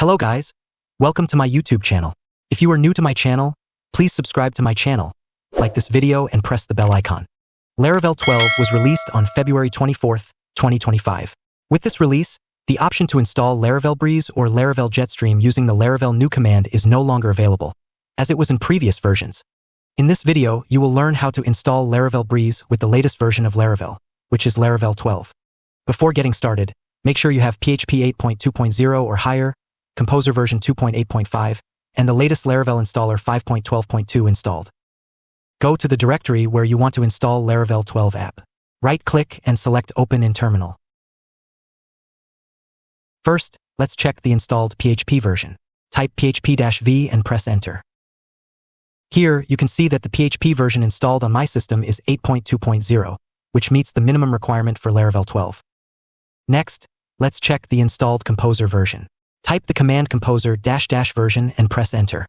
Hello guys, welcome to my YouTube channel. If you are new to my channel, please subscribe to my channel, like this video and press the bell icon. Laravel 12 was released on February 24th, 2025. With this release, the option to install Laravel Breeze or Laravel Jetstream using the Laravel new command is no longer available, as it was in previous versions. In this video, you will learn how to install Laravel Breeze with the latest version of Laravel, which is Laravel 12. Before getting started, make sure you have PHP 8.2.0 or higher, Composer version 2.8.5, and the latest Laravel installer 5.12.2 installed. Go to the directory where you want to install Laravel 12 app. Right-click and select Open in Terminal. First, let's check the installed PHP version. Type php-v and press Enter. Here, you can see that the PHP version installed on my system is 8.2.0, which meets the minimum requirement for Laravel 12. Next, let's check the installed Composer version. Type the command composer -- version and press Enter.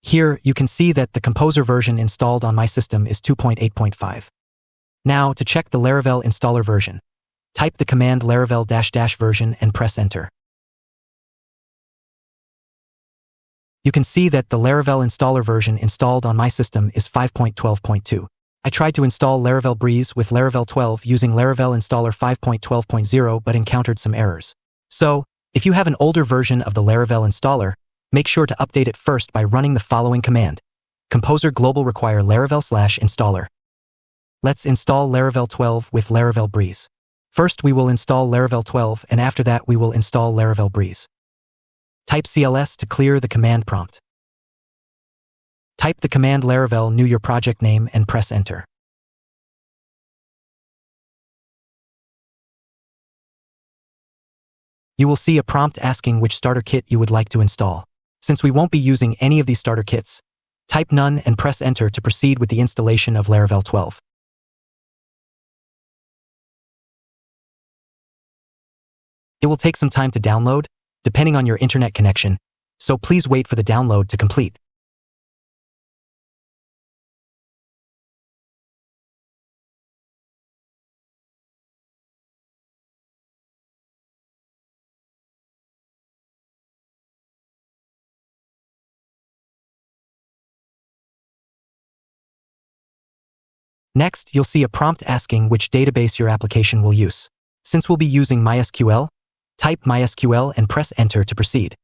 Here, you can see that the Composer version installed on my system is 2.8.5. Now, to check the Laravel installer version, type the command Laravel -- version and press Enter. You can see that the Laravel installer version installed on my system is 5.12.2. I tried to install Laravel Breeze with Laravel 12 using Laravel installer 5.12.0 but encountered some errors. So, if you have an older version of the Laravel installer, make sure to update it first by running the following command. Composer global require Laravel /installer. Let's install Laravel 12 with Laravel Breeze. First we will install Laravel 12 and after that we will install Laravel Breeze. Type CLS to clear the command prompt. Type the command Laravel new your project name and press Enter. You will see a prompt asking which starter kit you would like to install. Since we won't be using any of these starter kits, type None and press Enter to proceed with the installation of Laravel 12. It will take some time to download, depending on your internet connection, so please wait for the download to complete. Next, you'll see a prompt asking which database your application will use. Since we'll be using MySQL, type MySQL and press Enter to proceed.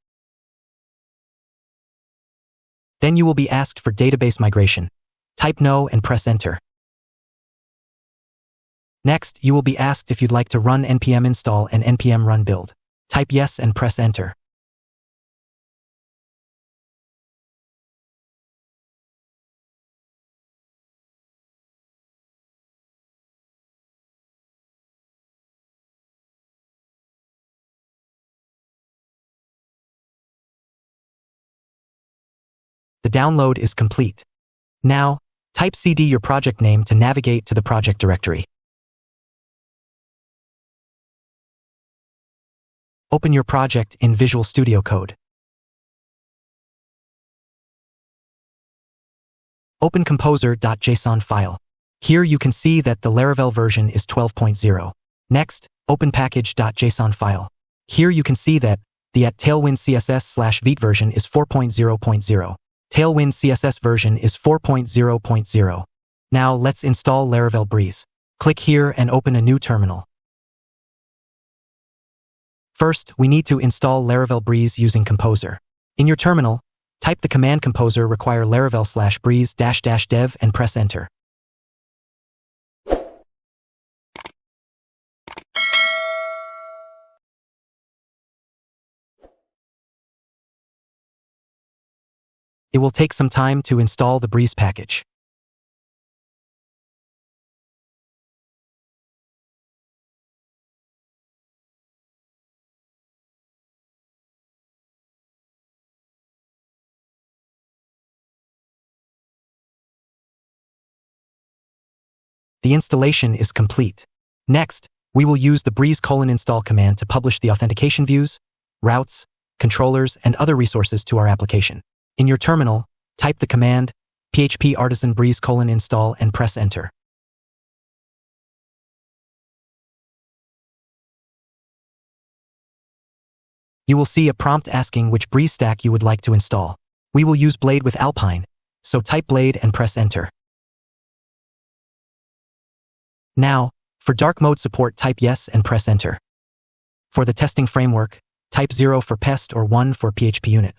Then you will be asked for database migration. Type No and press Enter. Next, you will be asked if you'd like to run npm install and npm run build. Type Yes and press Enter. The download is complete. Now, type cd your project name to navigate to the project directory. Open your project in Visual Studio Code. Open composer.json file. Here you can see that the Laravel version is 12.0. Next, open package.json file. Here you can see that the Tailwind CSS/Vite version is 4.0.0. Tailwind CSS version is 4.0.0. Now let's install Laravel Breeze. Click here and open a new terminal. First, we need to install Laravel Breeze using Composer. In your terminal, type the command composer require Laravel /breeze -- dev and press Enter. It will take some time to install the Breeze package. The installation is complete. Next, we will use the Breeze :install command to publish the authentication views, routes, controllers, and other resources to our application. In your terminal, type the command php artisan breeze :install and press Enter. You will see a prompt asking which Breeze stack you would like to install. We will use Blade with Alpine, so type Blade and press Enter. Now, for dark mode support, type Yes and press Enter. For the testing framework, type 0 for PEST or 1 for PHP unit.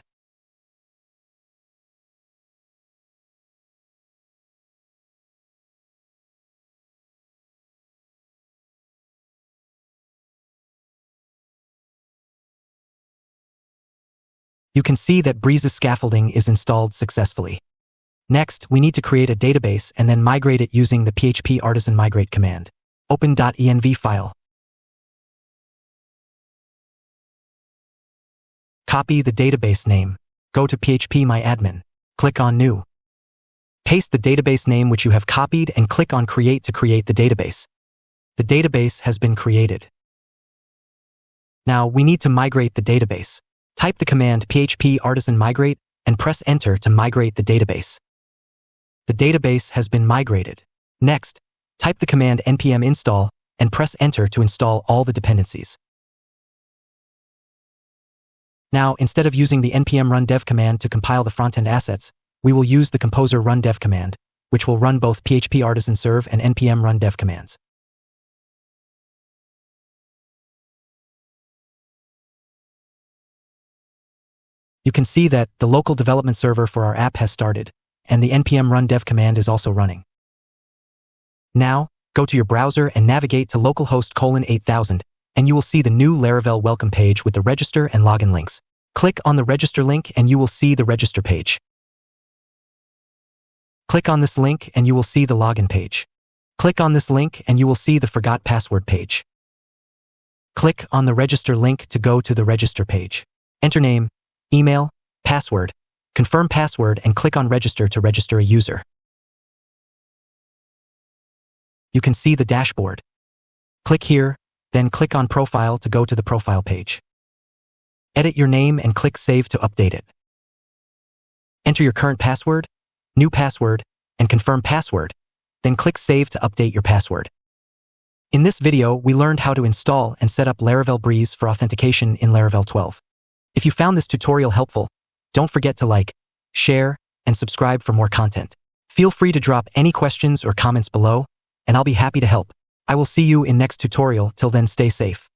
You can see that Breeze's scaffolding is installed successfully. Next, we need to create a database and then migrate it using the PHP artisan migrate command. Open .env file. Copy the database name. Go to phpMyAdmin. Click on New. Paste the database name which you have copied and click on Create to create the database. The database has been created. Now we need to migrate the database. Type the command php artisan migrate and press Enter to migrate the database. The database has been migrated. Next, type the command npm install and press Enter to install all the dependencies. Now, instead of using the npm run dev command to compile the frontend assets, we will use the composer run dev command, which will run both php artisan serve and npm run dev commands. You can see that the local development server for our app has started, and the npm run dev command is also running. Now, go to your browser and navigate to localhost :8000, and you will see the new Laravel welcome page with the register and login links. Click on the register link and you will see the register page. Click on this link and you will see the login page. Click on this link and you will see the forgot password page. Click on the register link to go to the register page. Enter name, email, password, confirm password and click on register to register a user. You can see the dashboard. Click here, then click on profile to go to the profile page. Edit your name and click save to update it. Enter your current password, new password, and confirm password, then click save to update your password. In this video, we learned how to install and set up Laravel Breeze for authentication in Laravel 12. If you found this tutorial helpful, don't forget to like, share, and subscribe for more content. Feel free to drop any questions or comments below, and I'll be happy to help. I will see you in next tutorial. Till then, stay safe.